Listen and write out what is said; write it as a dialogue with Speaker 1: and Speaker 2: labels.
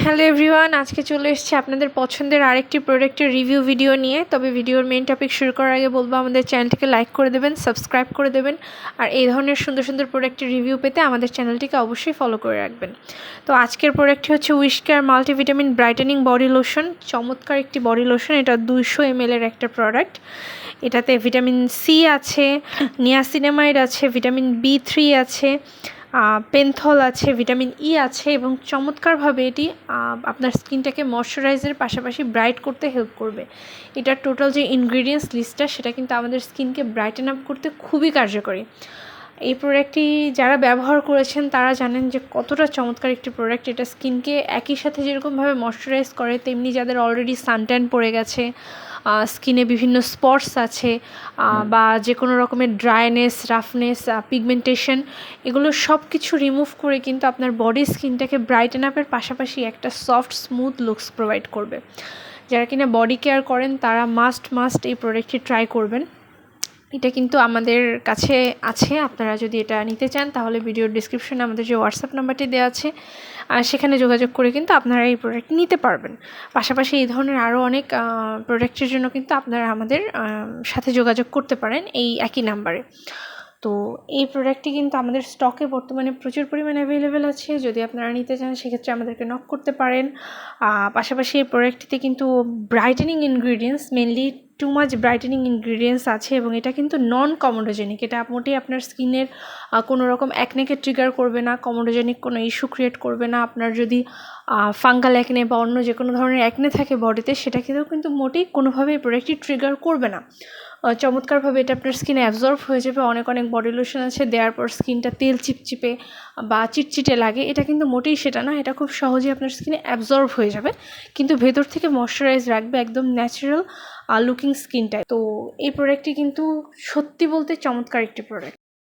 Speaker 1: Hello everyone, আজকে চলে এসেছি আপনাদের পছন্দের আরেকটি প্রোডাক্টের রিভিউ ভিডিও নিয়ে। তবে ভিডিওর মেইন টপিক শুরু করার আগে বলবো আমাদের চ্যানেলটিকে লাইক করে দেবেন, সাবস্ক্রাইব করে দেবেন, আর এই ধরনের সুন্দর সুন্দর প্রোডাক্টের রিভিউ পেতে আমাদের চ্যানেলটিকে অবশ্যই ফলো করে রাখবেন। তো আজকের প্রোডাক্টটি হচ্ছে wish care multivitamin brightening body lotion. চমৎকার একটি বডি লোশন, এটা 200 ml এর একটা প্রোডাক্ট। এটাতে ভিটামিন সি আছে, নিয়াসিনামাইড আছে, ভিটামিন B3 আছে, পেন্থল আছে, ভিটামিন ই আছে এবং চমৎকারভাবে এটি আপনার স্কিনটাকে ময়শ্চারাইজারের পাশাপাশি ব্রাইট করতে হেল্প করবে। এটার টোটাল যে ইনগ্রিডিয়েন্টস লিস্টটা সেটা কিন্তু আমাদের স্কিনকে ব্রাইটেন আপ করতে খুবই কার্যকরী। এই প্রোডাক্টটি যারা ব্যবহার করেছেন তারা জানেন যে কতটা চমৎকার একটি প্রোডাক্ট। এটা স্কিনকে একই সাথে যেরকমভাবে ময়শ্চারাইজ করে, তেমনি যাদের অলরেডি সানট্যান পড়ে গেছে, স্কিনে বিভিন্ন স্পটস আছে, বা যে কোনো রকমের ড্রাইনেস, রাফনেস, পিগমেন্টেশন, এগুলো সব কিছু রিমুভ করে কিন্তু আপনার বডি স্কিনটাকে ব্রাইটেন আপের পাশাপাশি একটা সফট স্মুথ লুকস প্রোভাইড করবে। যারা কিনা বডি কেয়ার করেন তারা মাস্ট এই প্রোডাক্টটি ট্রাই করবেন। এটা কিন্তু আমাদের কাছে আছে, আপনারা যদি এটা নিতে চান তাহলে ভিডিওর ডিসক্রিপশনে আমাদের যে হোয়াটসঅ্যাপ নাম্বারটি দেওয়া আছে সেখানে যোগাযোগ করে কিন্তু আপনারা এই প্রোডাক্ট নিতে পারবেন। পাশাপাশি এই ধরনের আরও অনেক প্রোডাক্টের জন্য কিন্তু আপনারা আমাদের সাথে যোগাযোগ করতে পারেন এই একই নাম্বারে। তো এই প্রোডাক্টটি কিন্তু আমাদের স্টকে বর্তমানে প্রচুর পরিমাণে অ্যাভেলেবেল আছে। যদি আপনারা নিতে চান সেক্ষেত্রে আমাদেরকে নক করতে পারেন। পাশাপাশি এই প্রোডাক্টটিতে কিন্তু brightening ingredients, mainly too much brightening ingredients আছে এবং এটা কিন্তু নন কমোডোজেনিক। এটা মোটেই আপনার স্কিনের কোনো রকম অ্যাকনেকে ট্রিগার করবে না, কমোডোজেনিক কোনো ইস্যু ক্রিয়েট করবে না। আপনার যদি ফাঙ্গাল অ্যাকনে বা অন্য যে কোনো ধরনের অ্যাকনে থাকে বডিতে, সেটাকেও কিন্তু মোটেই কোনোভাবে এই প্রোডাক্টটি ট্রিগার করবে না। চমৎকারভাবে এটা আপনার স্কিনে অ্যাবজর্ব হয়ে যাবে। অনেক বডি লোশন আছে দেওয়ার পর স্কিনটা তেল চিপচিপে বা চিটচিটে লাগে, এটা কিন্তু মোটেই সেটা না। এটা খুব সহজেই আপনার স্কিনে অ্যাবজর্ব হয়ে যাবে, কিন্তু ভেতর থেকে ময়শ্চারাইজ রাখবে একদম ন্যাচারাল লুকিং স্কিনটায়। তো এই প্রোডাক্টটি কিন্তু সত্যি বলতে চমৎকার একটি প্রোডাক্ট।